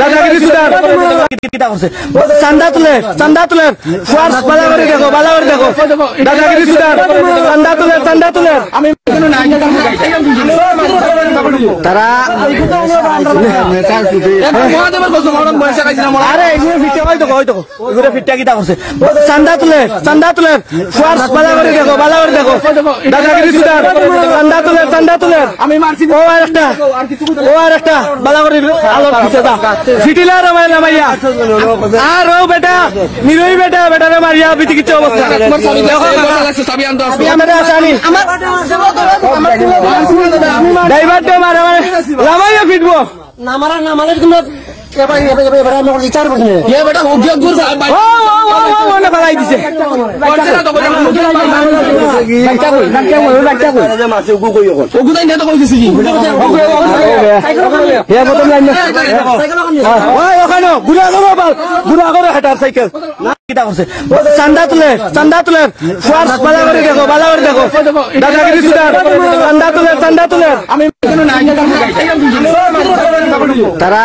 দাদাগিরি সুদার চান্দা তুলে ফার্স বালাবাড়ি দেখো দাদাগিরি সুদার চান্দা তুলে আমি তারা আরে এগুলো ফিটে হয়তো এগুলো ফিটটা কিটা করছে চান্দা তুলে ফার্স বালাবাড়ি দেখো দাদাগিরি সুদার চান্দা তুলে আমি মারছি ও আর একটা বালাবাড়ির আলো ফিটিলা রামাইয়া আর ও বেটা নিরই বেটারে মারিয়া বিচিকিৎসা অবস্থা ড্রাইভারটা মারা রামাইয়া ফিটবো নামালের কোনো বিচার করছে ফেলাই দিছে চান্দা তুলে ফার্স বালাবাড়ি দেখো দাদাগিরি সুদার চান্দা তুলে আমি তারা